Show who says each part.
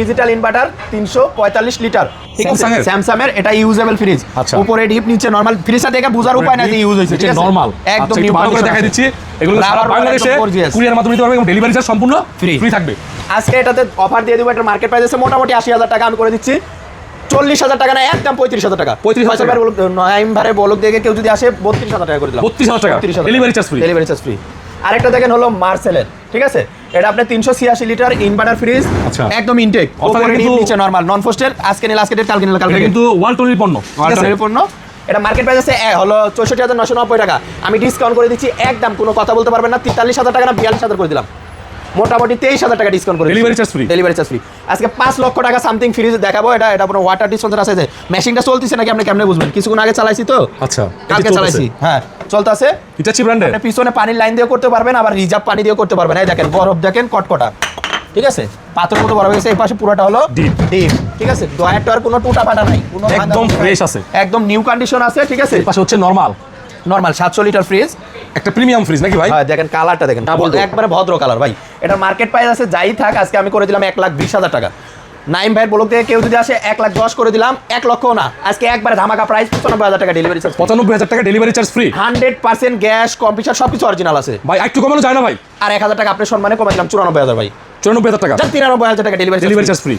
Speaker 1: Digital inverter 345 litre, ঠিক আছে, Samsung এর। এটা ইউজেবল ফ্রিজ, উপরে ডিপ নিচে নরমাল। ফ্রিজটা দেখে বোঝার উপায় নাই যে ইউজ হইছে, ঠিক আছে,
Speaker 2: নরমাল
Speaker 1: একদম
Speaker 2: নিউ ভালো করে দেখাই দিচ্ছি। এগুলো সারা বাংলাদেশে কুরিয়ার মাধ্যমে দিতে পারবে এবং ডেলিভারি চার্জ সম্পূর্ণ ফ্রি থাকবে।
Speaker 1: আজকে এটাতে অফার দিয়ে দিব। এটা মার্কেট প্রাইস আছে মোটামুটি 80,000 টাকা, আমি করে দিচ্ছি 40,000 টাকা না, একদম 35,000 টাকা।
Speaker 2: 35,000 টাকা
Speaker 1: নাইম ভারে বলক দেখে কেউ যদি আসে 32,000 টাকা করে দিলাম।
Speaker 2: 32,000 টাকা delivery charge free,
Speaker 1: delivery charge free. আরেকটা দেখেন হলো মার্সেলের, ঠিক আছে, এটা আপনি 386 লিটার ইনভার্টার ফ্রিজ, একদম ইনটেক, উপরে ডিপ নিচে নরমাল, নন ফ্রস্টেড। আজকে নিলে আজকে, কালকে নিলে কালকে,
Speaker 2: কিন্তু ওয়ালটনের পণ্য,
Speaker 1: ওয়ালটনের পণ্য। এটা মার্কেট প্রাইস আছে হলো 64,990 টাকা, আমি ডিসকাউন্ট করে দিচ্ছি একদম, কোনো কথা বলতে পারবেন না, 43,000 টাকা না 42,000 করে দিলাম, মোটামুটি 23,000 টাকা ডিসকাউন্ট করে,
Speaker 2: delivery charge free,
Speaker 1: delivery charge free. আজকে 5 লক্ষ টাকা সামথিং ফ্রিজ দেখাবো। এটা আপনার ওয়াটার ডিসপেন্সার আছে, যে মেশিনটা চলতেছে নাকি আপনি কেমনে বুঝবেন? কিছুক্ষণ আগে চালাইছি তো,
Speaker 2: আচ্ছা
Speaker 1: কালকে চালাইছি, হ্যাঁ চলতেছে।
Speaker 2: হিটাচি ব্র্যান্ডের,
Speaker 1: আপনি পিছনে পানির লাইন দিয়ে করতে পারবেন, আবার রিজার্ভ পানি দিয়ে করতে পারবেন। এই দেখেন বরফ, দেখেন কটকটা, ঠিক আছে, পাথরের মতো বরফ হয়েছে। এই পাশে পুরোটা হলো ডিপ, ঠিক আছে, ডয়ার টয়ার কোনো টুটা ফাটা নাই, কোনো
Speaker 2: একদম ফ্রেশ আছে,
Speaker 1: একদম নিউ কন্ডিশন আছে, ঠিক আছে।
Speaker 2: এই পাশে হচ্ছে নরমাল
Speaker 1: 700 লিটার ফ্রিজ,
Speaker 2: একটা প্রিমিয়াম ফ্রিজ নাকি ভাই?
Speaker 1: হ্যাঁ দেখেন কালারটা দেখেন, একবারে ভদ্র কালার ভাই। এটা মার্কেট প্রাইস আছে যাই থাক, আজকে আমি করে দিলাম 1,20,000 টাকা। নাইম ভাইয়ের ব্লগ থেকে কেউ যদি আসে 1,10,000 করে দিলাম, 1 লক্ষ না, আজকে একবারে ধামাকা প্রাইস 95,000 টাকা ডেলিভারি চার্জ,
Speaker 2: 95,000 টাকা delivery charge free,
Speaker 1: 100% gas computer সবকিছু অরিজিনাল আছে
Speaker 2: ভাই। একটু কমানো যায় না ভাই?
Speaker 1: আর 1,000 টাকা আপনার সম্মানে কমাই দিলাম 94,000 ভাই,
Speaker 2: 94,000 টাকা,
Speaker 1: 93,000 টাকা ডেলিভারি
Speaker 2: চার্জ ফ্রি।